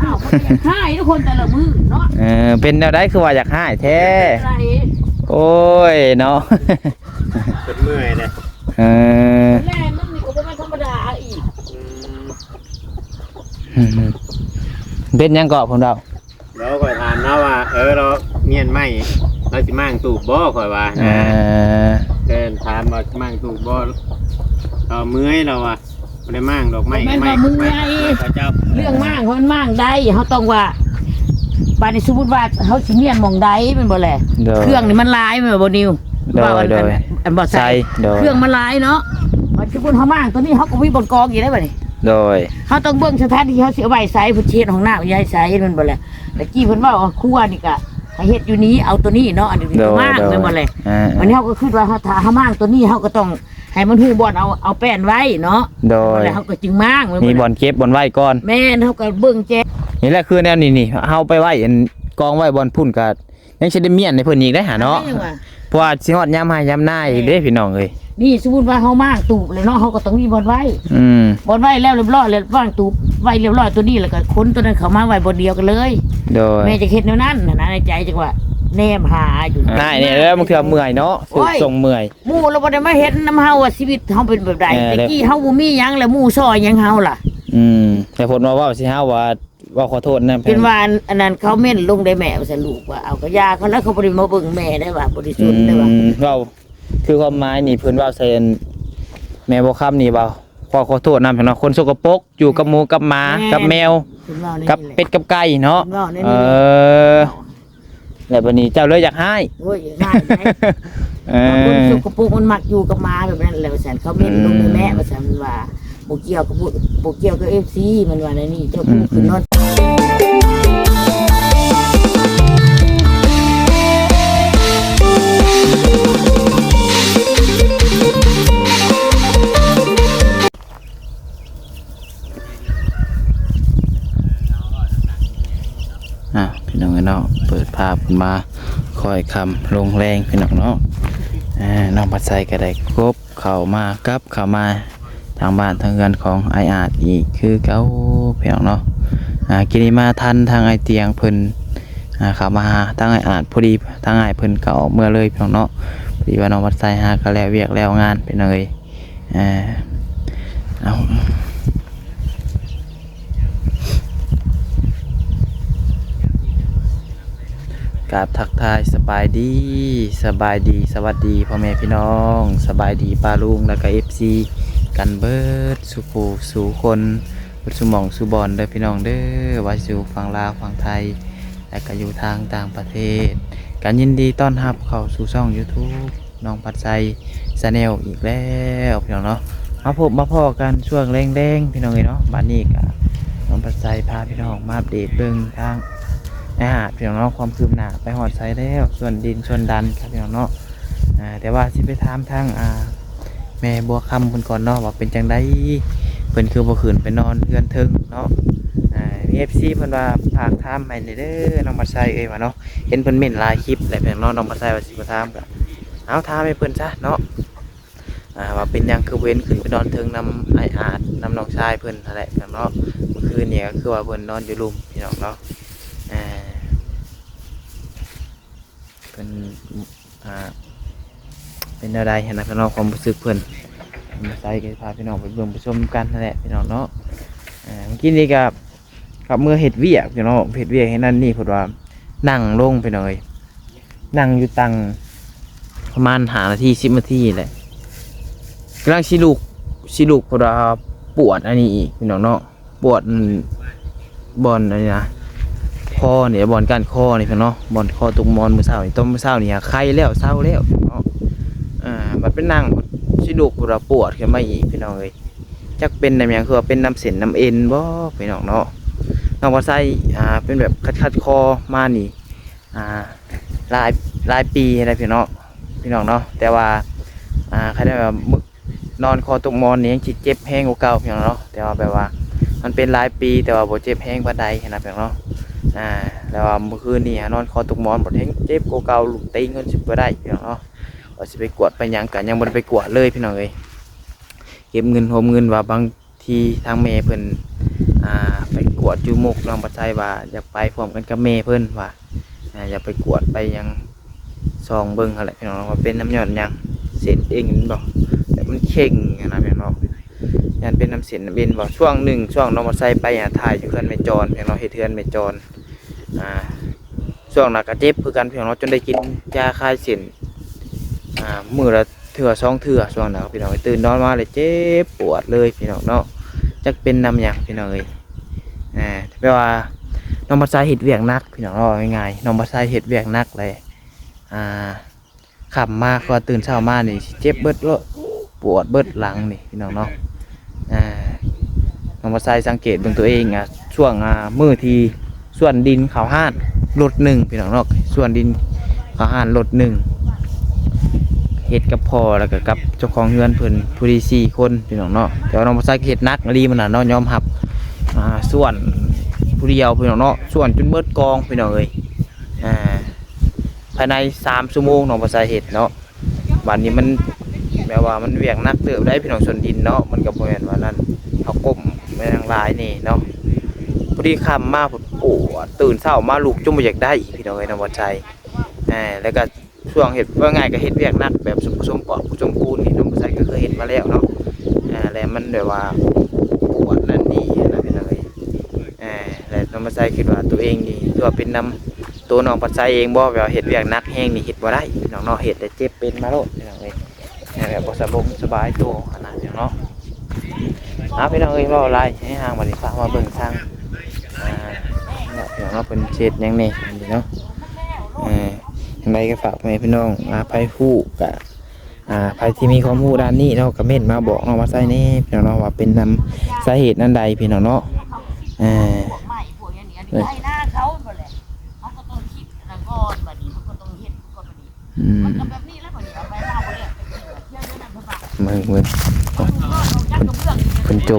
อ้าวมันอยากให้ทุกคนแต่ละมือเนาะเป็นแนวใดคือว่าอยากหายแท้โอ้ยเนาะเป็นเมื่อยเลยแล่นั่นนี่ก็เป็นธรรมดาอีกเป็นยังเกาะผมเราเราคอยถามนะว่าเราเมียนไหมเราจะมั่งตูบบ่คอยว่าเดินถามว่ามั่งตูบบ่เราเมื่อยเราอ่ะไม่ได้มั่งดอกไม้ไม่เรื่องมั่งเขามันมั่งได้เขาต้องว่าบานในสมมติว่าเขาสิเมียนมองได้เป็นบ่แหละเครื่องนี่มันลายมันบ่นิวว่าอันบ่ใส่เครื่องมันลายเนาะมันคือคนเขามั่งตัวนี้เขาก็วิ่งบนกองอยู่ได้บ่นี่โดยเขาต้องเบิ่งสถานที่เขาเสียใบใส่พื้นที่ของหน้าย้ายใส่มันบ่แหละแต่กี้เพิ่นว่าครัวนี่ก็ให้เฮ็ดอยู่นี้เอาตัวนี้เนาะอันนี้มั่งเป็นบ่แหละวันนี้เขาก็คิดว่าถ้าเขามั่งตัวนี้เขาก็ต้องให้มันหูบอลเอาแป้นไว้เนาะโดยเขาก็จึงมั่งมีบอลเก็บบอลไว้ก่อนแม่นเขาก็เบิ่งแจ้นี่แหละคือแนวนี่เฮาไปไว้กองไว้บอลพุ่นก็ยังสิได้เมียนในเพิ่นอีกได้หาเนาะเพราะว่าสิฮอดยามหายามหน้าอีกเด้พี่น้องเอ้ยนี่สมมุติว่าเฮามั่งตูบเลยเนาะเฮาก็ต้องมีบอลไว้บอลไว้แล้วเรียบร้อยแล้ววางตูบไว้เรียบร้อยตัวนี้แล้วก็คนตัวนั้นเข้ามาไว้บนเดียวกันเลยโดยแม่จะเฮ็ดแนวนั้นนะในใจจังว่าแนมหาอยู่ได้นี่แล้วมันคือเมื่อยเนาะส่งเมื่อยหมู่เราบ่ได้มาเห็นนำเฮาว่าชีวิตเฮาเป็นแบบใดแต่กี้เฮาบ่มีหยังแล้วหมู่ซอยหยังเฮาล่ะแต่ผลมาว่าสิเฮาว่าขอโทษนะเป็นว่าอันนั้นเขาเม่นลงได้แม่ว่าซั่นลูกว่าเอากระยาเขาแล้วเขาบ่ได้มาเบิ่งแม่ได้ว่าบริสุทธิ์ได้ว่าเว้าคือความหมายนี่เพิ่นว่าใส่แม่บ่คำนี่บ่ขอโทษนำเนาะคนสกปรกอยู่กับหมูกับหมากับแมวกับเป็ดกับไก่เนาะแล้วบัดนี้เจ้าเลยอยากให้โอ้ยอยากให้คนสกปรกมันมักอยู่กับหมาแบบนั้นแล้วซั่นเขาเม่นลงได้แม่ว่าซั่นว่าบ่เกี่ยวกับ FC มันว่าในนี่เจ้าผู้คือนอนพี่น้องเนาะเปิดภาพมาคอยคำลงแรงพี่น้องเนาะน้องปัดใส่ก็ได้ครบเข้ามากับเข้ามาทางบ้านทางเรือนของไออาดอีกคือเก้าพี่น้องเนาะกินมาทันทางไอเตียงเพิ่นเข้ามาทางไออาดพอดีทางไอเพิ่นก็ออกเมื่อเลยพี่น้องเนาะพอดีว่าน้องปัดใส่หาก็แล้วเวียกแล้วงานไปเลยเอากราบทักทายสบายดีสวัสดีพ่อแม่พี่น้องสบายดีป้าลุงแล้วก็ FC กันเบิดสุขสู่คนสุหม่องสุบอนเด้อพี่น้องเด้อว่าสู่ฝั่งลาวฝั่งไทยและก็อยู่ทางต่างประเทศกันยินดีต้อนรับเข้าสู่ช่อง YouTube น้องปัดไซชาแนลอีกแล้วพี่น้องเนาะมาพบมาพ่อกันช่วงแรงๆพี่น้องเนาะบัดนี้ก็น้องปัดไซพาพี่น้องมาอัปเดตเบิ่งทางพี่น้องเนาะความคืบหน้าไปหอดไซแล้วส่วนดินส่วนดันครับพี่น้องเนาะแต่ว่าสิไปถามทางแม่บัวคำคนก่อนเนาะว่าเป็นจังไดเพิ่นคือบ่ขืนไปนอนเฮือนเทิงเนาะFC เพิ่นว่าฝากถามให้เด้อน้องปัดไซว่าเนาะเห็นเพิ่นเม่นหลายคลิปแล้วพี่น้องน้องปัดไซว่าสิมาถามก็เอาถามให้เพิ่นซะเนาะว่าเป็นยังคือเว้นขึ้นไปนอนเทิงนำไออาดนำน้องชายเพิ่นอะไรกันเนาะเมื่อคืนเนี่ยก็คือว่าเพิ่นนอนอยู่รุมพี่น้องเนาะเป็นอะไรเห็นนะพี่น้องความรู้สึกเพื่อนมาใส่กันพาพี่น้องไปเบิ่งไปชมกันนั่นแหละพี่น้องเนาะเมื่อกี้นี่กับเมื่อเห็ดเวียกพี่น้องเห็ดเวียกให้นั่นนี่พูดว่านั่งลงไปหน่อยนั่งอยู่ตังประมาณ5 นาที10 นาทีแหละกำลังชิลูกพูดว่าปวดอันนี้อีกพี่น้องเนาะปวดบอลอะไรนะคอเนี่ยบอลก้านคอนี่พี่น้องบอลคอตรงมอนมือเศร้านี่ต้มมือเศร้านี่ไข้แล้วเศร้าแล้วพี่น้องมันเป็นนั่งชิลูกปวดขึ้นมาอีกพี่น้องเลยจักเป็นอะไรอย่างคือเป็นน้ำเส้นน้ำเอ็นบ่พี่น้องเนาะน้องว่าไส้เป็นแบบคัดคอมานี่หลายปีอะไรพี่น้องเนาะแต่ว่าใครได้แบบนอนคอตรงมอนนี่ยังเจ็บแห้งกว่าเก่าพี่น้องเนาะแต่ว่าแบบว่ามันเป็นหลายปีแต่ว่าบ่เจ็บแห้งปานใดนะพี่น้องเนาะแล้วเมื่อคืนนี่นอนคอตกมอนบ่แห้งเจ็บเก่าลูกตีเงินสิบ่ได้พี่น้องเนาะว่าสิไปกวดไปหยังกันยังบ่ได้ไปกวดเลยพี่น้องเอ้ยเก็บเงินโฮมเงินว่าบางทีทางแม่เพิ่นไปก วดจุมุกน้องปัจจัยว่าอยากไปพร้อมกันกับแม่เพิ่นว่าอยากไปกวดไปยังซองเบิ่งอะไรพี่น้องว่าเป็นน้ำยอดยังเส้นเองบ่แต่มันเข่งนะพี่น้องยันเป็นน้ำเส้นน้ำเอ็นบ่ช่วงหนึ่งช่วงน้องปัจจัยไปถ่ายอยู่เพื่อนแม่จรพี่น้องเฮ็ดเทือนแม่จรช่วงนั้นก็เจ็บคือกันพี่น้องจนได้กินยาคลายเส้นมื้อละเถื่อ2เถื่อช่วงนั้นพี่น้องตื่นนอนมาเลยเจ็บปวดเลยพี่น้องเนาะจักเป็นน้ำหยังพี่น้องเอ้ยแปลว่าน้องปัจจัยเฮ็ดเวียกหนักพี่น้องว่าง่ายๆน้องปัจจัยเฮ็ดเวียกหนักเลยขับมาก็ตื่นเช้ามานี่เจ็บเบิดแล้วปวดเบิดหลังนี่พี่น้องเนาะน้องปัจจัยสังเกตเบิ่งตัวเองช่วงมื้อที่ส่วนดินเขาห้านลด1พี่น้องเนาะส่วนดินเขาห้านลด1เฮ็ดกับพ่อแล้วก็กับเจ้าของเฮือนเพิ่นผู้ดี4คนพี่น้องเนาะแต่ว่าน้องปัจจัยเฮ็ดหนักอีหลีมันน่ะเนาะยอมรับส่วนผู้เดียวพี่น้องเนาะส่วนจนเบิดกองพี่น้องเอ้ยภายใน3 ชั่วโมงน้องปัจจัยเฮ็ดเนาะวันนี้มันแม้ว่ามันเวียงหนักเติบได้พี่น้องส่วนดินเนาะมันก็บ่แม่นว่านั้นเฮาก้มไปทางลายนี่เนาะพอดีค่ำมาโอ้ตื่นเช้ามาลูกจนบ่อยากได้พี่น้องเอ้ยน้องปัจจัยแล้วก็ช่วงเฮ็ดว่าง่ายก็เฮ็ดเวียกหนักแบบผสมปอดผสมปูนนี่น้องปัจจัยก็เคยเฮ็ดมาแล้วเนาะแล้วมันแบบว่าปวดนั่นนี่นะพี่น้องเอ้ยแล้วน้องปัจจัยคิดว่าตัวเองนี่ถือว่าเป็นนำตัวน้องปัจจัยเองบ่แบบเฮ็ดเวียกหนักแฮงนี่เฮ็ดบ่ได้พี่น้องเนาะเฮ็ดแต่เจ็บเป็นมาโลดพี่น้องเอ้ยแบบบ่สบายตัวขนาดนี้เนาะพี่น้องเอ้ยเว้าหลายให้ห่างบัดนี้ฝากมาเบิ่งทางพี่น้องเนาะเพิ่นเช็ดหยังนี่เนาะจังไดก็ฝากให้พี่น้องไผฮู้ก็ไผที่มีความรู้ด้านนี้เนาะก็เม้นมาบอกน้องว่าใส่นี่พี่น้องเนาะว่าเป็นนำสาเหตุนั้นใดพี่น้องเนาะให้หน้าเขาบ่แหละเขาก็ต้องคิดแล้วก่อนบัดนี้เขาก็ต้องเฮ็ดก่อนบัดนี้มันก็แบบนี้แล้วบัดนี้เอาไปเล่าบ่แล้วเที่ยวเดินนำบ่เพิ่นจ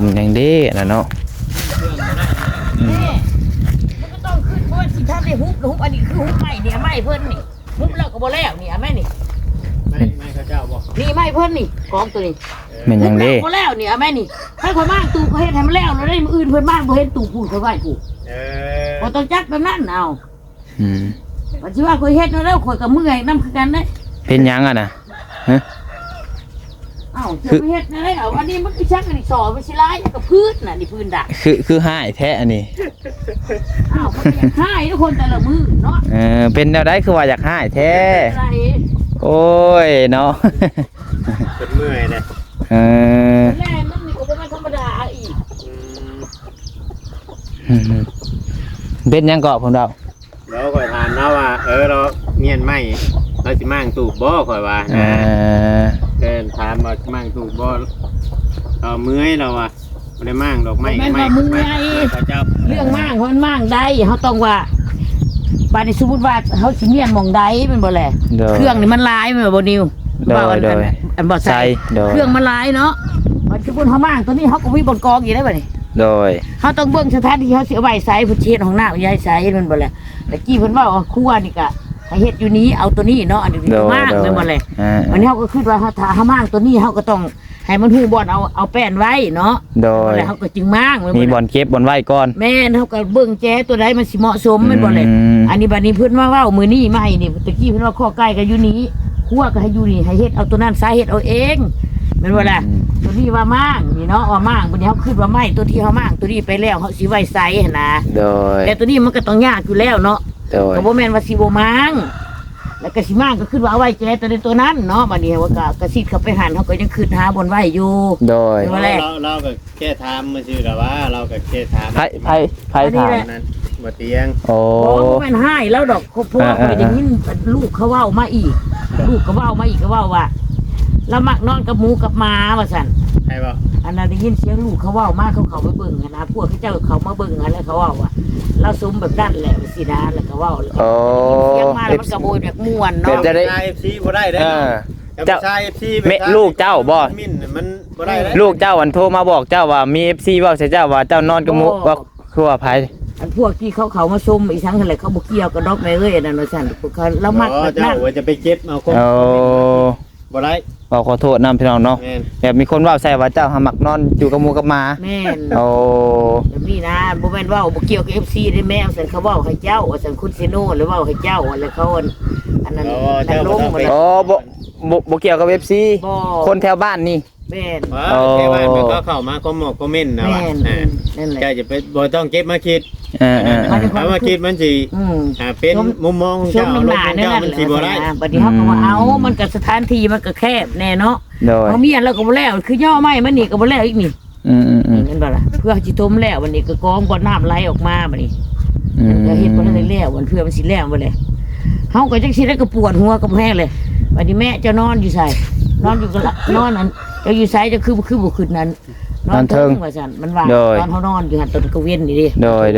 มอย่างเด้น่ะเนาะมันก็ต้องขึ้นเพราะว่าสิถ้าได้ฮุบอันนี้คือฮุบใหม่เนี่ยไม้เพิ่นนี่ฮุบแล้วก็บ่แล้วนี่แม่นี่ไม่เขาเจ้าบ่นี่ไม้เพิ่นนี่กองตัวนี้แม่นหยังเด้บ่แล้วนี่แม่นี่ให้ข่อยมางตู่ก็เฮ็ดให้มันแล้วแล้วได้มื้ออื่นเพิ่นบ้านบ่เห็นตู่พูดข่อยไว้กูบ่ต้องจักแบบนั้นเอาว่าสิว่าข่อยเฮ็ดแล้วข่อยก็เมื่อยนำคือกันเด้เป็นหยังน่ะฮะจะเฮ็ดอะไรอันนี้มันคือชักอันนี้สอมันสิลายกับพื้นน่ะนี่พื้นด่าคือหายแท้อันนี้มันอยากหายทุกคนแต่ละมือเนาะเป็นแนวใดคือว่าอยากหายแท้โอ้ยเนาะเป็นเมื่อยเลยแรงมันนี่ก็เป็นธรรมดาอีกเป็นยังเกาะผมเราข่อยถามนะว่าเราเมียนไหมเราสิมั่งตูบบ่ข่อยว่าถามว่ามั่งตูบบ่เมื่อยเราบ่ได้มั่งดอกไม้ไม่เมื่อยเรื่องมั่งมันมั่งได้เขาต้องว่าบาดนี้สมมุติว่าเขาสิเมียนมองได้เป็นบ่แหละเครื่องนี่มันลายแม่นบ่นิวว่าอันบ่ใส่เครื่องมันลายเนาะมันสมมุติเฮามั่งตัวนี้เฮาก็มีบนกองอยู่ได้บ่นี่โดยเฮาต้องเบิ่งสถานที่เฮาสิเอาไว้ใส่ผู้เฮ็ดของน้าใหญ่ใส่มันบ่แหละตะกี้เพิ่นว่าครัวนี่ก็ให้เฮ็ดอยู่นี้เอาตัวนี้เนาะอันนี้มากแม่นบ่แหละวันนี้เฮาก็คิดว่าถ้าเฮามั่งตัวนี้เฮาก็ต้องให้มันฮู้บ่อนเอาแป้นไว้เนาะโดยแล้วเฮาก็จึงมั่งมีบ่อนเก็บบ่อนไว้ก่อนแม่นเฮาก็เบิ่งแจตัวใดมันสิเหมาะสมแม่นบ่แหละอันนี้บัดนี้เพิ่นมาเว้ามื้อนี้มาให้นี่ตะกี้เพิ่นว่าข้อไก่ก็อยู่นี้ครัวก็ให้อยู่นี่ให้เฮ็ดเอาตัวนั้นสาเฮ็ดเอาเองแม่นบ่ล่ะตัวนี้ว่ามั่งนี่เนาะว่ามั่งบัดนี้เฮาคิดว่าไม้ตัวที่เฮามั่งตัวนี้ไปแล้วเฮาสิไว้ใส่หั่นนะโดยแต่ตัวนี้มันก็ต้องยากอยู่แล้วเนาะก็บ่แม่นว่าสิบ่มั่งแล้วก็สิมั่งก็คิดว่าเอาไว้แจตัวนั้นเนาะบัดนี้ว่าก็กระซิดเข้าไปหันเฮาก็ยังคิดหาบนไว้อยู่โดยเราก็แค่ถามมาซื่อแต่ว่าเราก็แค่ถามไผถามนั้นบ่เตียงโอ้บ่แม่นให้แล้วดอกพวกไปได้ยินลูกเขาเว้ามาอีกลูกก็เว้ามาอีกก็เว้าว่าเรามักนอนกับหมูกับหมาว่าซั่นใช่บ่อันนั้นได้ยินเสียงลูกเขาเว้ามาเขาไปเบิ่งนะพวกเขาเจ้าเขามาเบิ่งแล้วเขาเว้าว่าเราซุ้มแบบนั้นแหละสินะแล้วก็เว้าเสียงมาแล้วมันก็โบยแบบม่วนเนาะจะได้ FC บ่ได้เด้เจ้า FC ลูกเจ้าบ่มันบ่ได้ลูกเจ้าอันโทรมาบอกเจ้าว่ามี FC เว้าใส่เจ้าว่าเจ้านอนกับหมูว่าคือว่าไผอันพวกที่เขามาซุ่มอีทั้งอะไรเขาบ่เกี่ยวกับดอกแม่เอ้ยนั่นว่าซั่นเขาเรามักเจ้าว่าจะไปเก็บเอาคน บ่ได้ ขอโทษนำพี่น้องเนาะ แม่น แบบมีคนเว้าใส่ว่าเจ้าหามักนอนอยู่กับหมู่กับหมา แม่น โอ้ แบบนี้นะบ่แม่นเว้าบ่เกี่ยวกับ FC ได้แม่ซั่นเขาเว้าให้เจ้าว่าซั่นคุณเซโนหรือเว้าให้เจ้าอะไรเขาอันนั้นนั่นลงหมดเลย โอ้บ่เกี่ยวกับ FC บ่ คนแถวบ้านนี่ แม่น ว่าแค่บ้านมันก็เข้ามาคอมมอกคอมเมนต์นะว่า แม่น อ่า นั่นแหละ เจ้าจะไปบ่ต้องเก็บมาคิด มันเป็น ถ้ามาคิดมันสิ อืม เป็นมุมมองของ ชม เจ้า น้ำหนา ของ เนี่ย เจ้า นั่น มัน แหละ สิบ่ได้ บัดนี้เขาก็ว่าเอามันก็สถานที่มันก็แคบแน่เนาะ โดย เขาเมียนแล้วก็บ่แล้วคือย่อไม้มันนี่ก็บ่แล้วอีกนี่ อืม นั่นบ่ล่ะเพื่อสิทมแล้ววันนี้ก็กองบ่น้ำไหลออกมาบัดนี้ อืม ก็เฮ็ดบ่ทันได้แล้ววันเพื่อมันสิแล้วบ่เลยเฮาก็จังสิได้ก็ปวดหัวกับแห้งเลยบัดนี้แม่เจะนอนอยู่ไสนอนอยู่ก็นอนอันเจ้าอยู่ไสจะคือบ่ขึ้นนั้นว่าซั่นมันว่าตอนเฮานอนอยู่หั่นตอนกะเว้นนี่ดิ โดย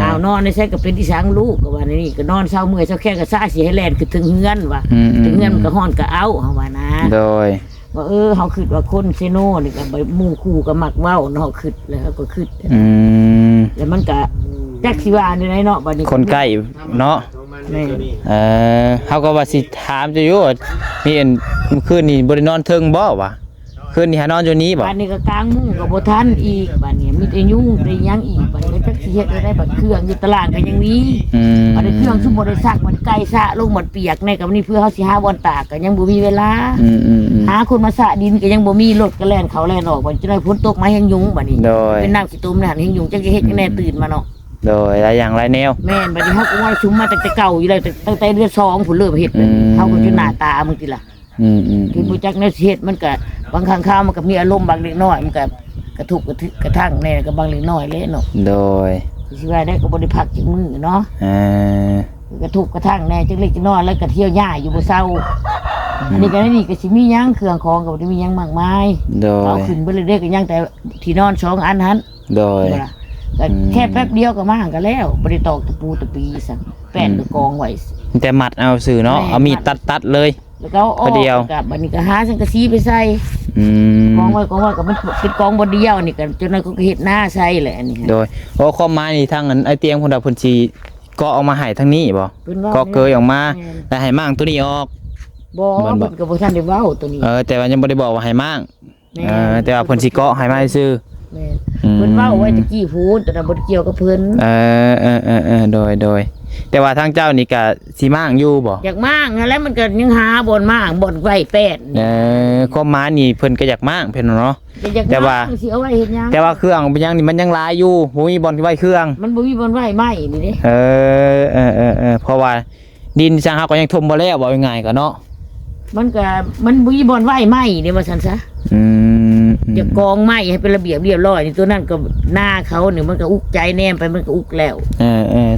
อ้าวนอนในใส่ก็เป็นที่สังลูกก็ว่านี่ก็นอนเช้าเมื่อยเช้าแค่ก็ซ่าสิให้แล่นคือถึงเฮือนว่าถึงเฮือนมันก็ฮ้อนก็เอาเฮาว่านะ โดย ว่าเฮาคิดว่าคนเซโนนี่ก็ไปหมู่คู่ก็มักเว้าเนาะคิดแล้วก็คิด แล้วมันก็จักสิว่าในไหนเนาะบัดนี้ คนใกล้เนาะ เฮาก็ว่าสิถามจะอยู่ว่ามีอันคืนนี้บ่ได้นอนเทิงบ่วะคืนนี้หานอนอยู่นี้บ่ บัดนี้ก็กลางมุ้งก็บ่ทันอีกบัดนี้มีแต่ยุ่งแต่หยังอีกบัดนี้จักสิเฮ็ดได้บัดเครื่องอยู่ตลาดก็ยังมีบัดนี้เครื่องซุมบ่ได้ซักมันไก่ซะลงหมดเปียกในกับนี่เพื่อเฮาสิหาบ่อนตากก็ยังบ่มีเวลาหาคนมาสะดินก็ยังบ่มีรถก็แล่นเขาแล่นออกบัดจะได้ฝนตกมาแฮงยุงบัดนี้ โดย เป็นน้ำขี้ตุ่มนั่นแฮงยุงจักสิเฮ็ดจังได๋ตื่นมาเนาะ โดยหลายอย่างหลายแนว แม่นบัดนี้เฮาก็ว่าชุมมาตั้งแต่เก่าอยู่แล้วตั้งแต่เดือน2พุ่นเริ่มเฮ็ดเลยเฮาก็อยู่หน้าตามึงติล่ะคือบ่จักแนวสิเฮ็ดมันก็บางครั้งคราวมันก็มีอารมณ์บางเล็กน้อยมันก็กระทุกกระทั่งแน่ก็บางเล็กน้อยเลยเนาะ โดย สิว่าได้ก็บ่ได้พักจักมื้อเนาะกระทุกกระทั่งแน่จักเล็กจักน้อยแล้วก็เที่ยวย่าอยู่บ่เซาอันนี้ก็นี่ก็สิมีหยังเครื่องของก็บ่ได้มีหยังมากมาย โดย เอาขึ้นเบิดเลยเด้ก็ยังแต่ที่นอน2อันหัน โดย ก็แค่แป๊บเดียวก็มาก็แล้วบ่ได้ตอกตะปูตะปีซั่นแป้นก็กองไว้ แต่มัดเอาสื่อเนาะเอามีดตัดเลย แล้วก็เอาออกกับบัดนี้ก็หาสังกะสีไปใส่กองไว้ก็มันเป็นกองบ่เดียวนี่ก็จนนั้นก็เฮ็ดหน้าใส่แหละอันนี้ โดยโอ้ข้อไม้นี่ทางไอเตียงพุ่นดาพุ่นสิก็เอามาให้ทางนี้บ่ก็เกยออกมาแล้วให้มั่งตัวนี้ออก บ่เพิ่นก็บ่ทันได้เว้าตัวนี้ แต่ว่ายังบ่ได้บอกว่าให้มั่งแต่ว่าเพิ่นสิเกาะให้มาซื่อ แม่นเพิ่นเว้าไว้ตะกี้พูนแต่น่ะบ่เกี่ยวกับเพิ่น โดยแต่ว่าทางเจ้านี่ก็สิมั่งอยู่บ่ อยากมั่งแล้วมันก็ยังหาบ่อนมั่งบ่อนไว้แป้น ข้อไม้นี่เพิ่นก็อยากมั่งเพิ่นเนาะ แต่ว่าสิเอาไว้เฮ็ดหยัง แต่ว่าเครื่องเป็นยังนี่มันยังหลายอยู่บ่มีบ่อนไว้เครื่อง มันบ่มีบ่อนไว้ไม้นี่เด้ เพราะว่าดินสร้างเฮาก็ยังทมบ่แล้วบ่ง่ายๆก็เนาะ มันบ่มีบ่อนไว้ไม้นี่ว่าซั่นซะจะกองไม้ให้เป็นระเบียบเรียบร้อยนี่ตัวนั้นก็หน้าเขานี่มันก็อุกใจแนมไปมันก็อุกแล้ว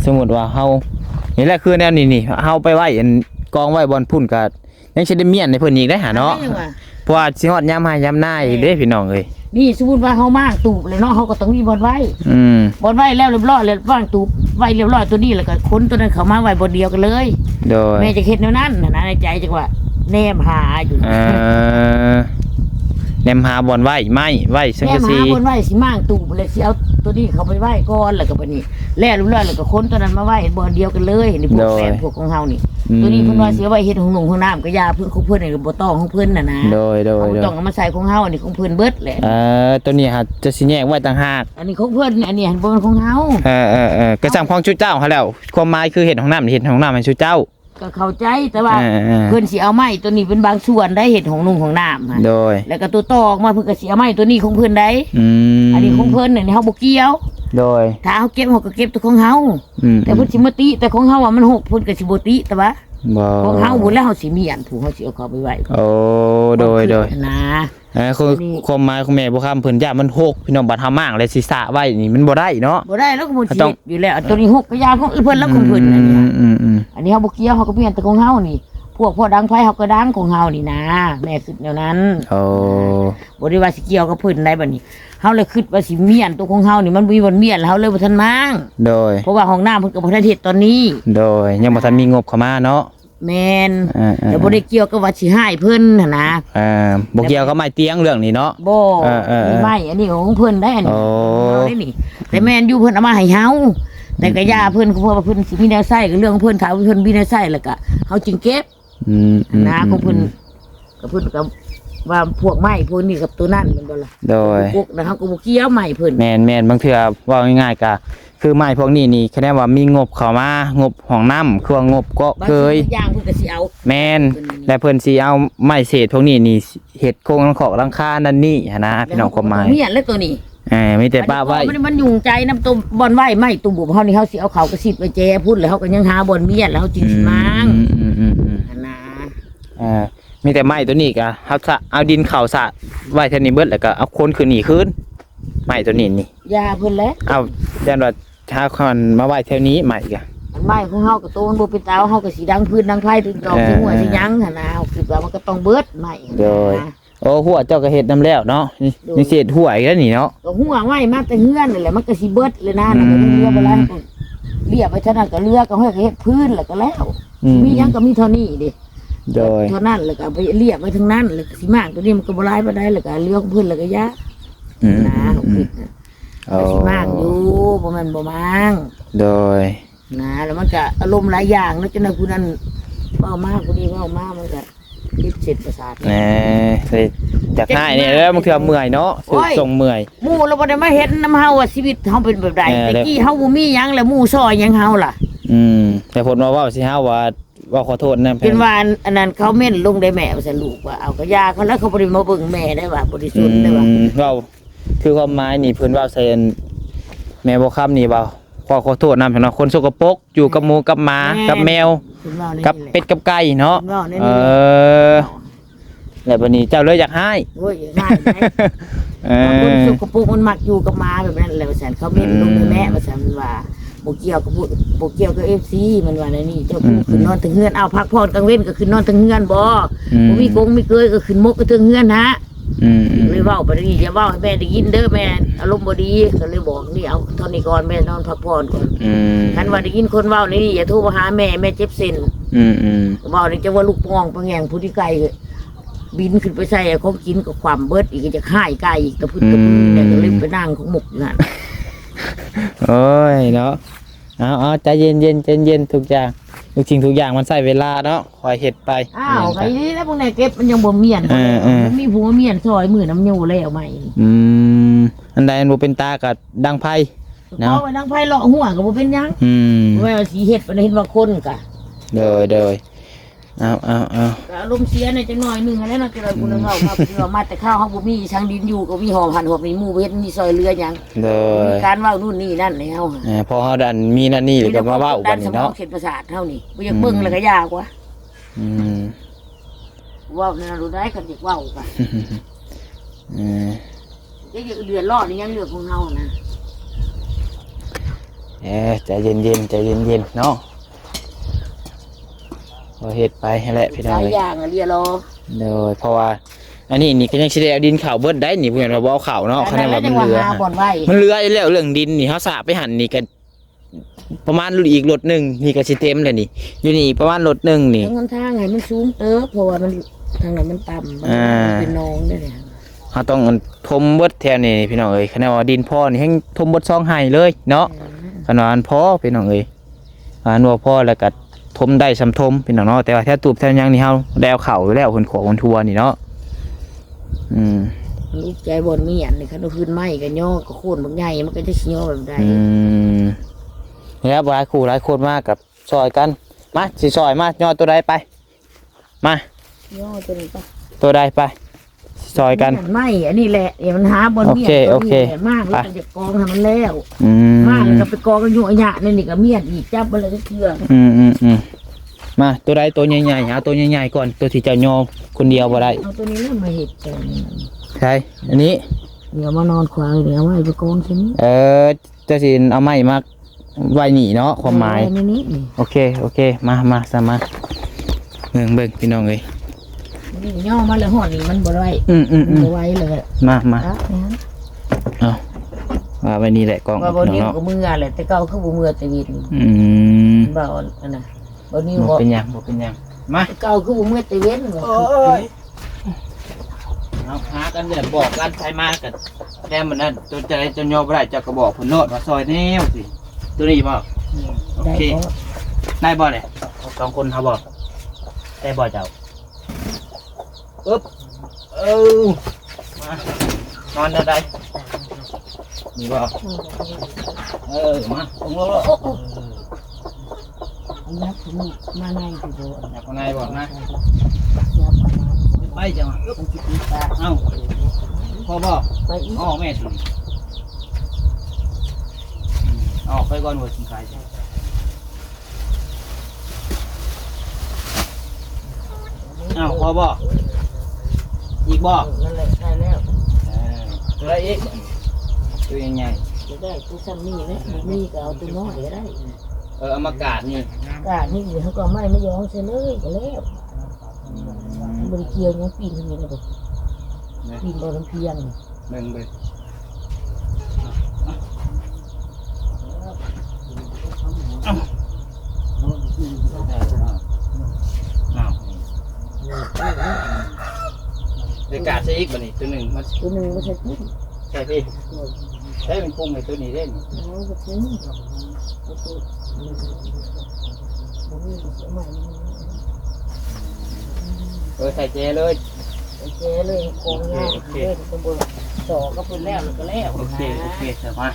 สมมุติว่าเฮานี่แหละคือแนวนี้เฮาไปไว้อันกองไว้บ่อนพุ่นก็ยังสิได้เมียนให้เพิ่นอีกได้หาเนาะเพราะว่าสิฮอดยามหายามหน้าอีกเด้พี่น้องเอ้ย นี่สมมุติว่าเฮามากตูบเลยเนาะเฮาก็ต้องมีบ่อนไว้ บ่อนไว้แล้วเรียบร้อยแล้ววางตูบไว้เรียบร้อยตัวนี้แล้วก็คนตัวนั้นเข้ามาไว้บ่อนเดียวกันเลย โดย แม่จะเฮ็ดแนวนั้นน่ะนะในใจจังว่าแนมหาอยู่ แนมหาบ่อนไว้ไม้ไว้สัง แน กะ ม สี หาบ่อนไว้สิมางตูบเลยสิเอาตัวนี้เข้าไปไว้ก่อนแล้วก็บัดนี้แล้วเรียบร้อยแล้วก็คนตัวนั้นมาไว้บ่อนเดียวกันเลยนี่พวกแฟนพวกของเฮานี่ตัวนี้เพิ่นว่าสิเอาไว้เฮ็ดของหนุ่มของน้ำก็ยาเพิ่นของเพิ่นนี่ก็บ่ต้องของเพิ่นน่ะนะ โดย ต้องเอามาใส่ของเฮาอันนี้ของเพิ่นเบิดแหละ ตัวนี้ฮะจะสิแยกไว้ต่างหาก อันนี้ของเพิ่นอันนี้บ่เป็นของเฮา กระจำของชุดเจ้าเขาแล้วความหมายคือเห็ดของน้ำเห็ดของน้ำให้ชุดเจ้า ก็เข้าใจแต่ว่าเพิ่นสิเอาไม้ตัวนี้เป็นบางส่วนได้เฮ็ดของนุ่งของน้ำหั่น โดย แล้วก็ตัวตอกมาเพิ่นก็สิเอาไม้ตัวนี้ของเพิ่นได้อันนี้ของเพิ่นนี่เฮาบ่เกี่ยว โดย ถ้าเฮาเก็บเฮาก็เก็บตัวของเฮาแต่เพิ่นสิมาติแต่ของเฮาว่ามันหกเพิ่นก็สิบ่ติแต่ว่า บ่ ของเฮาบ่แล้วเฮาสิมีอันผู้เฮาสิเอาเข้าไปไว้ โอ้โดยนะ คือความหมายของแม่บ่คำเพิ่นย่ามันหกพี่น้องบัดเฮามากเลยสิสะไว้นี่มันบ่ได้เนาะ บ่ได้แล้วก็บ่สิอยู่แล้วตัวนี้หกก็ยาของเพิ่นแล้วของเพิ่นอันนี้อันนี้เฮาบ่เกี่ยวเฮาก็เปลี่ยนแต่ของเฮานี่พวกพ่อดังไผเฮาก็ดังของเฮานี่นะแม่คิดแนวนั้น โอ้ บ่ได้ว่าสิเกี่ยวกับเพิ่นได้บัดนี้เฮาเลยคิดว่าสิเมียนตัวของเฮานี่มันมีบ่เมียนเฮาเลยบ่ทันมาง โดย เพราะว่าห้องน้ำเพิ่นก็บ่ทันเฮ็ดตอนนี้ โดยยังบ่ทันมีงบเข้ามาเนาะ แม่นแต่บ่ได้เกี่ยวกับว่าสิให้เพิ่นหั่นนะ บ่เกี่ยวกับไม้เตียงเรื่องนี้เนาะ บ่ไม่อันนี้ของเพิ่นได้อันนี้เอาได้นี่แต่แม่นอยู่เพิ่นเอามาให้เฮาแต่ก็ย่าเพิ่นก็เพราะว่าเพิ่นสิมีแนวใช้ก็เรื่องของเพิ่นถ้าเพิ่นมีแนวใช้แล้วก็เฮาจึงเก็บนะของเพิ่น ก็เพิ่นก็ว่าพวกไม้พวกนี้กับตัวนั่นแม่นบ่ล่ะ โดย พวกนะเฮาก็บ่เกี่ยวไม้เพิ่น แม่นบางเทื่อเว้าง่ายๆก็คือไม้พวกนี้นี่แค่ว่ามีงบเข้ามางบห้องน้ำคือว่างบก็เคย บางอย่างเพิ่นก็สิเอา แม่นและเพิ่นสิเอาไม้เศษพวกนี้นี่เฮ็ดโครงหลังคาหลังคานั่นนี่หันนะพี่น้องความหมาย เมียนแล้วตัวนี้ มีแต่ป้าไว้ มันยุ่งใจนำตัวบ่อนไว้ไม้ตุ่มบุบเฮานี่เฮาสิเอาเขากระสิบไปแจพุ่นแล้วเฮาก็ยังหาบ่อนเมียนแล้วเฮาจึงสิมางหั่นนะ มีแต่ไม้ตัวนี้ก็เฮาสะเอาดินเข้าสะไว้เท่านี้เบิดแล้วก็เอาโคนขึ้นนี่คืนไม้ตัวนี้นี่ ยาเพิ่นแหละ เอายันว่าถ้าคอนมาไว้แถวนี้ไม้ก็ ไม้ของเฮาก็โตมันบ่เป็นตาเฮาก็สิดังพื้นดังไผถึงดอกถึงหัวสิหยังหั่นนะเฮาคิดว่ามันก็ต้องเบิดไม้ โดย โอ้หัวเจ้าก็เฮ็ดนำแล้วเนาะนี่เศษหัวอีกแล้วนี่เนาะ ก็หัวไม้มาแต่เฮือนนั่นแหละมันก็สิเบิดเลยนะนั่นก็เรือบ่หลายเรียบไปเท่านั้นก็เรือก็ให้เฮ็ดพื้นแล้วก็แล้วมีหยังก็มีเท่านี้ดิ โดย เท่านั้นแล้วก็ไปเรียบไว้ทั้งนั้นแล้วก็สิมากตัวนี้มันก็บ่หลายปานใดแล้วก็เรือของเพิ่นแล้วก็ยะนะเฮาคิดนะ โอ้ สิมากอยู่บ่แม่นบ่มาง โดย นะแล้วมันก็อารมณ์หลายอย่างนะจนผู้นั้นเว้ามากผู้นี้เว้ามากมันก็คิดเสร็จประสาท แหน่สิจากง่ายนี่แล้วมันคือเมื่อยเนาะคือส่งเมื่อย หมู่เราบ่ได้มาเห็นนำเฮาว่าชีวิตเฮาเป็นแบบใดแต่กี้เฮาบ่มีหยังแล้วหมู่ซอยหยังเฮาล่ะ แต่ผลมาว่าสิฮะว่าขอโทษนะ เป็นว่าอันนั้นเขาเม่นลงได้แม่ว่าซั่นลูกว่าเอาก็ยาเขาแล้วเขาบ่ได้มาเบิ่งแม่ได้ว่าบริสุทธิ์ได้ว่า เราคือความหมายนี่เพิ่นว่าใส่แม่บ่คำนี่เปล่าขอโทษนำพี่น้องคนสกปรกอยู่กับหมูกับหมากับแมว เพิ่นเว้าใน กับ นี่แห เป็ ละ ดกับไก่เนาะ เพิ่นเว้าใน เอ นี่แหละ อแล้วบัดนี้เจ้าเลยอยากให้ โอ้ยง่ายไหม เอ คน อ สุกปุกมันมักอยู่กับหมาแบบนั้นแหละว่าซั่นเขาเม่นลงได้แม่ว่าซั่นว่าบ่เกี่ยวกับบ่เกี่ยวกับ FC มันว่าในนี่เจ้าผู้ขึ้นนอนถึงเฮือนเอาพักผ่อนกลางเว้นก็ขึ้นนอนถึงเฮือนบ่บ่มีกงมีเกยก็ขึ้นมกก็ถึงเฮือนฮะ เลยเว้าไปนี่อย่าเว้าให้แม่ได้ยินเด้อแม่อารมณ์บ่ดีก็เลยบอกนี่เอาเท่านี้ก่อนแม่นอนพักผ่อนก่อนคันว่าได้ยินคนเว้านี่อย่าโทรมาหาแม่แม่เจ็บเส้นเว้านี่จะว่าลูกปองปะแงงผู้ที่ไกลบินขึ้นไปใส่ของกินกับความเบิดอีกก็จะค่ายไก่อีกตะพึ่งเนี่ยก็เลยไปนั่งของหมกอยู่นั่น โอ้ยเนาะเอาใจเย็นทุกอย่างทุกสิ่งทุกอย่างมันใช้เวลาเนาะคอยเฮ็ดไป อ้าวไอ้นี่แล้วพวกนี้เก็บมันยังบ่เมียนมันมีผัวเมียนซอยมือน้ำยูแล้วใหม่ อันใดอันบ่เป็นตาก็ดังไผ เนาะไปนั่งไผเลาะหัวก็บ่เป็นหยังว่าสิเฮ็ดบ่ได้เห็นว่าคนกะ เด้อเอา ก็อารมณ์เสียในจังหน่อยนึงแล้วเนาะจะได้กูนึกเอามาเพื่อมาแต่ข้าวเฮาบ่มีช่างดินอยู่ก็มีหอมหันหอมมีหมู่เฮ็ดมีซอยเรือหยัง เด้อ มีการเว้านู่นนี่นั่นให้เฮา พอเฮาดันมีนั่นนี่แล้วก็มาเว้ากันนี่เนาะ เขตประสาทเฮานี่บ่อยากเบิ่งแล้วก็ยากว่าเว้านั่นรู้ได้ก็อยากเว้ากันจะเดือดร้อนนี่ยังเรื่องของเฮานะ ใจเย็นเนาะเราเฮ็ดไปให้แหละพี่น้อง หลายอย่างอะเรียรอ เด้อเพราะว่าอันนี้ก็ยังสิได้เอาดินเข้าเบิดได้นี่เพิ่นว่าบ่เอาเข้าเนาะคะแนนว่ามันเหลือ บ่อนไว้ มันเหลืออยู่แล้วเรื่องดินนี่เฮาสาไปหั่นนี่ก็ประมาณอีกรถนึงนี่ก็สิเต็มแล้วนี่อยู่นี่ประมาณรถนึงนี่ ทางให้มันสูงเพราะว่ามันทางนั้นมันต่ำมันเป็นหนองได้เลย เฮาต้องทมเบิดแถวนี่พี่น้องเอ้ยคะแนนว่าดินพอนี่แฮงทมเบิดซองไห้เลยเนาะคะแนนพอพี่น้องเอ้ยอันว่าพอแล้วก็ทมได้สำทมพี่น้องเนาะแต่ว่าแท้ตูบแท้ยังนี่เฮาได้เอาเข้าอยู่แล้วคนขอคนทัวนี่เนาะลูกใจบ่อนมีอันนี่คันพื้นไม้ก็ย่อก็โค่นบางใหญ่มันก็จะสิย่อแบบใดแล้วหลายคู่หลายคนมากกับซอยกันมาสิซอยมาย่อตัวใดไปมา ย่อตัวนี้ปะ ตัวใดไปซอยกัน ไม่อันนี้แหละมันหาบนเมียนโอเคมากแล้วจะกองทำมันแล้วมากแล้วไปกองกันอยู่อยะนี่ก็เมียนอีกจับอะไรก็เถื่อนมาตัวใดตัวใหญ่ๆเอาตัวใหญ่ๆก่อนตัวที่จะย่อคนเดียวบ่ได้เอาตัวนี้เริ่มมาเห็ดกัน ใช่อันนี้เดี๋ยวมานอนควายเดี๋ยวไว้ไปกองใช่ไหมจะสิเอาไม้มาไว้หนีเนาะความหมายโอเคมาซะมาเบิ่งพี่น้องเอ้ยนี่ย่อมาแล้วห่อนี่มันบ่ไว้บ่ไว้เลยมาเอาว่าไว้นี่แหละกองว่าบ่นิ้วก็มือแหละแต่เก่าคือบ่มือแต่วินบ่อันน่ะบ่นิ้วบ่เป็นหยังมาเก่าคือบ่มือแต่เว้นเอาหากันเดี๋ยวบอกกันใครมากันแต้มมันนั่นตัวจะได้จนย่อบ่ได้จะกระบอกผลโลดว่าซอยแนวสิตัวนี้บ่โอเคได้บ่เนี่ย2คนเขาบอกได้บ่เจ้า อึ๊บมานอนได้มีบ่มาตรงแล้ว ยับถึงมาในสิโบ อยากไงบ่นะ ยับมา ไปจังอ่ะ มันสิปีตา เอ้าพ่อบ่ ไปอีก อ๋อแม่สิอ๋อไปก่อนหัวสิขายเอ้าพ่อบ่อีกบ่ นั่นแหละได้แล้ว ตัวอีกตัวยังไง จะได้กูซ้ำนี่แหละนี่ก็เอาตัวน้อยก็ได้ เอามากาดนี่ กานี่เขาก็ไม่ยอมเสียเลยก็แล้วบริเกียวยังปีนขึ้นนี่เลยปีนบอลเพียง หนึ่งไปเด็กกาดใช่อีกบ่นี่ตัวหนึ่งมา ตัวหนึ่งไม่ใช่ปุ๊บ ใช่พี่ใช้เป็นกุ้งในตัวนี้เล่น น้อยก็ทิ้งตัวมันมีสมัย ใส่เจเลย เจ๊เลยโกงง่ายเล่นตะบนต่อก็เป็นแล้วก็แล้ว โอเคเสร็จมา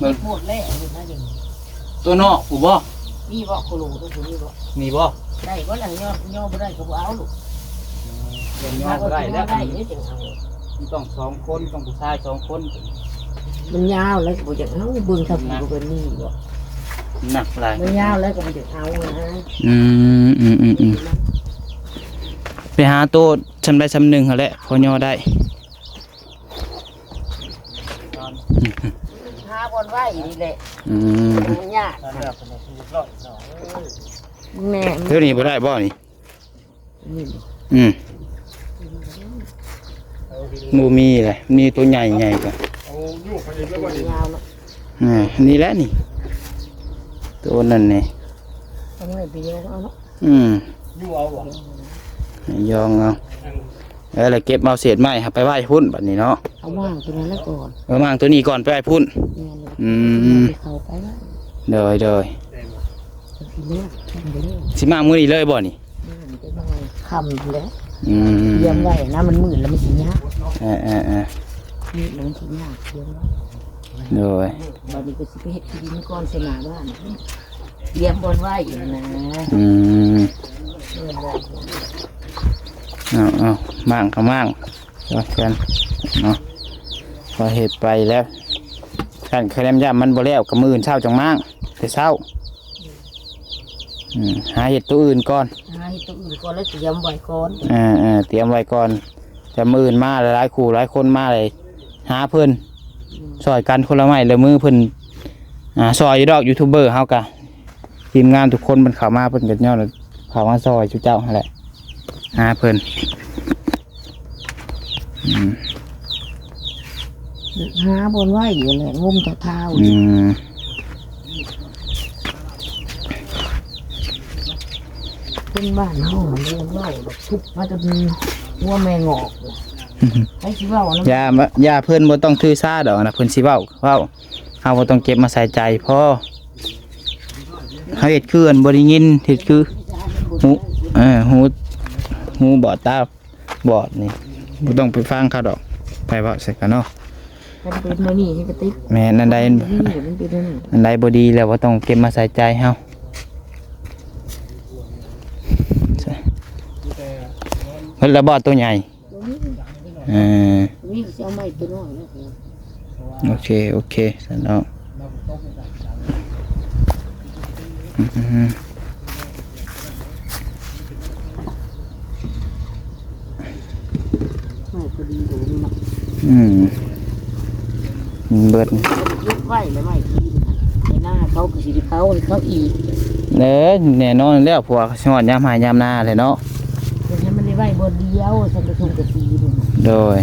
มันพูดแล้วเลยนะอย่าง ตัวนอกกูบ่ นี่บอกโคโลตัวนี้บอก มีบ่ ได้ก็หลังย่อไม่ได้ก็เอาลูก เป็นยอดได้แล้ว ได้เนี่ยจังเอา ต้องสองคนต้องผู้ชายสองคน มันยาวแล้วก็บอกอย่างเอาเบิ่งทำกูเป็นนี่บอก หนักหลาย มันยาวแล้วก็บอกอย่างเอานะ ไปหาตัวชำได้ชำหนึ่งแหละพอย่อได้ หาบอลไหวนี่แหละมันยากแม่ เท่านี้บ่ได้บ่นี่ มูมีเลยมีตัวใหญ่ใหญ่กว่า ยาวแล้ว นี่แหละนี่ตัวนั่นนี่ ทำไมไปยองเอาเนาะ ยองเอาแล้วเก็บเอาเศษไม้ครับไปไหว้พุ่นแบบนี้เนาะ เอาว่างตัวนั้นแล้วก่อน มั่งตัวนี้ก่อนไปไหว้พุ่นเขาไปว่า เดย ทีนี้ทำไปเรื่อย สิมามื้อนี้เลยบ่นี่ จะมาคำแล้วเยี่ยมไว้นะมันมืดแล้วมันสียากนี่มันสียากเยี่ยมไว้ โดย บางทีก็สิไปเฮ็ดที่ดินก้อนเสนาบ้านเยี่ยมบอลไหวอยู่นะเอามั่งก็มั่งก็กันเนาะพอเห็ดไปแล้วท่านเคยแนมย่ามันบ่แล้วกับมืออื่นเช้าจังมั่งแต่เช้าหาเห็ดตัวอื่นก่อนหาเห็ดตัวอื่นก่อนแล้วเตรียมไว้ก่อนเตรียมไว้ก่อนจะมืออื่นมาหลายคู่หลายคนมาเลยหาเพิ่นซอยกันคนละไม้เลยมือเพิ่นซอยดอกยูทูบเบอร์เฮากะทีมงานทุกคนมันเข้ามาเพิ่นก็ย่อเข้ามาซอยจุเจ้าแหละหาเพิ่นหาบนไหวอยู่แหละงมเท้าเป็นบ้านห้องเรียนไหวทุกมาจะมีหัวแมงอกไอ้สิเว้านะยาเพิ่นบ่ต้องถือซาดอกนะเพิ่นสิเว้าเฮาบ่ต้องเก็บมาใส่ใจพอเฮาเฮ็ดคืออันบ่ได้ยินเฮ็ดคือหูบอดตาบอดนี่บ่ต้องไปฟังเขาดอกไปเว้าใส่กันเนาะมันเป็นมื้อนี้ให้กระติกแม่นอันใดบ่ดีแล้วบ่ต้องเก็บมาใส่ใจเฮาเพิ่นละบอดตัวใหญ่นี่สิเอาไม้ตัวน้อยนะโอเคซั่นเนาะเบิดยุบไว้แล้วไม่ทีในหน้าเขาคือสิเขาอีกแน่นอนแล้วพวกชอดยามหายามหน้าเลยเนาะแต่ให้มันได้ไว้บนเดียวสันกระทุ่งกระสีโดย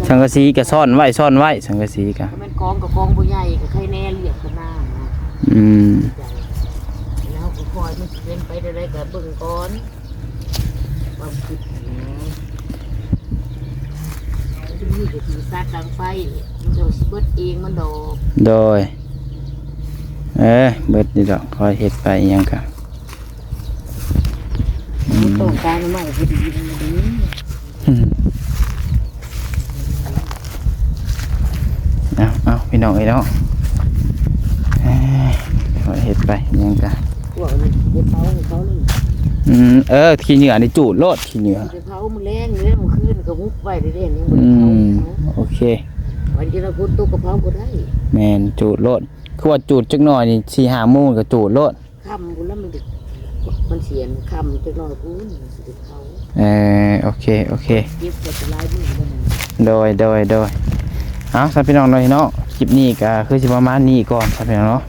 สังกะสีก็ซ่อนไว้สังกะสีก็มันกองกับกองบ่ใหญ่ก็ใครแน่เรียกกันหน้าแล้วก็คอยมันเป็นไปได้ก็เบิ่งก่อนความคิดนี่ก็คือซาดังไฟมันจะเบิดเองมันดอกโดยเบิดนี่ดอกคอยเฮ็ดไปยังกะ ต้องการมันมาพอดีมันดี เอาพี่น้องไอ้เนาะเฮ็ดไปยังกะ พวกนี้เดี๋ยวเผาให้เขาเลย ขี้เหงื่อในจูดโลดขี้เหงื่อ เดี๋ยวเผามันแรงเลยมันขึ้นก็มุกไปเรื่อยๆนี่มันเผา โอเค วันที่เราพูดตุกกระเพราก็ได้ แมนจูดโลดคือว่าจูดจักหน่อยนี่4-5 โมงก็จูดโลด ค่ำกูแล้วมันเสียนค่ำจะนอนกูสิเผา โอเค เย็บก็จะไล่ดูมัน โดยเอาสัพี่น้องหน่อยเนาะคลิปนี้ก็คือสิประมาณนี้ก่อนสัพี่น้องเนาะ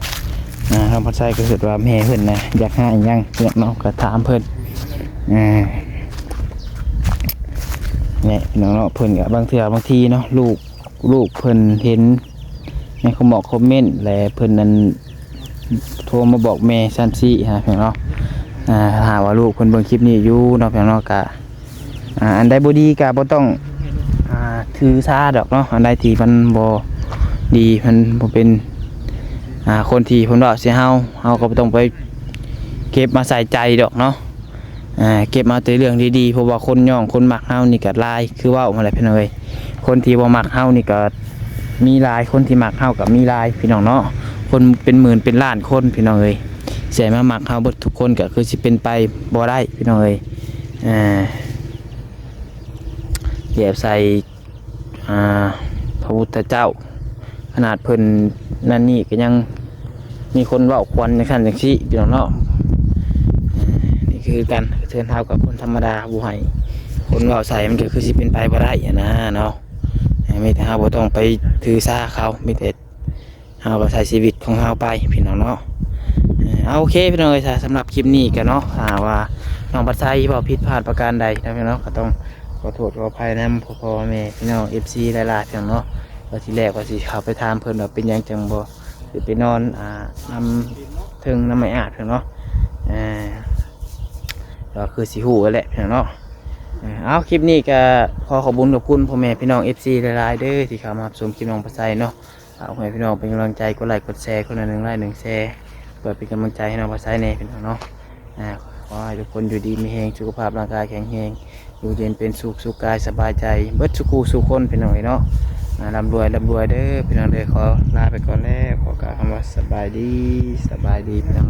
ทางพัดไซก็คือว่าแม่เพิ่นนะอยากหาอีหยังเพิ่นเนาะก็ถามเพิ่นเนี่ยพี่น้องเนาะเพิ่นก็บางเทื่อบางทีเนาะลูกเพิ่นเห็นในคอมเมนต์และเพิ่นนั้นโทรมาบอกแม่ซั่นซี่ฮะพี่น้องเนาะหาว่าลูกเพิ่นเบิ่งคลิปนี้อยู่เนาะพี่น้องเนาะก็อันใดบ่ดีก็บ่ต้องถือซาดอกเนาะอันใดที่มันบ่ดีมันบ่เป็นคนที่เพิ่นว่าสิเฮาก็บ่ต้องไปเก็บมาใส่ใจดอกเนาะเก็บมาแต่เรื่องดีๆเพราะว่าคนย่องคนมักเฮานี่ก็หลายคือเว้ามาแล้วพี่น้องเอ้ยคนที่บ่มักเฮานี่ก็มีหลายคนที่มักเฮาก็มีหลายพี่น้องเนาะคนเป็นหมื่นเป็นล้านคนพี่น้องเอ้ยเสียมามักเฮาเบิดทุกคนก็คือสิเป็นไปบ่ได้พี่น้องเอ้ยเหยียบใส่พระพุทธเจ้าขนาดเพิ่นนั่นนี่ก็ยังมีคนเว้าควันในขั้นจังซี่พี่น้องเนาะนี่คือกันเทินเท้ากับคนธรรมดาบ่ให้คนเว้าใส่มันก็คือสิเป็นไปบ่ได้นะเนาะมีแต่เฮาบ่ต้องไปถือสาเขามีแต่เฮาก็ใช้ชีวิตของเฮาไปพี่น้องเนาะเอาโอเคพี่น้องเอ้ยสำหรับคลิปนี้ก็เนาะถ้าว่าน้องปัดไซเว้าผิดพลาดประการใดนะพี่น้องก็ต้องขอโทษขออภัยนำพ่อแม่พี่น้อง FC หลายๆพี่น้องเนาะว่าทีแรกว่าสิเข้าไปถามเพิ่นว่าเป็นหยังจังบ่หรือไปนอนนำถึงน้ำไม่อาบพี่น้องเนาะก็คือสิฮู้แหละพี่น้องเนาะเอาคลิปนี้ก็ขอบคุณพ่อแม่พี่น้อง FC หลายๆเด้อที่เข้ามารับชมคลิปน้องปัดไซเนาะเอาให้พี่น้องเป็นกำลังใจกดไลค์กดแชร์คนละ1 ไลค์ 1 แชร์เพื่อเป็นกำลังใจให้น้องปัดไซแน่พี่น้องเนาะขอให้ทุกคนอยู่ดีมีแรงสุขภาพร่างกายแข็งแรงอยู่เย็นเป็นสุขกายสบายใจเบิดสุขคนพี่น้องเนาะร่ำรวยเด้อพี่น้องเด้อขอลาไปก่อนแล้วขอกล่าวคำว่าสบายดีพี่น้อง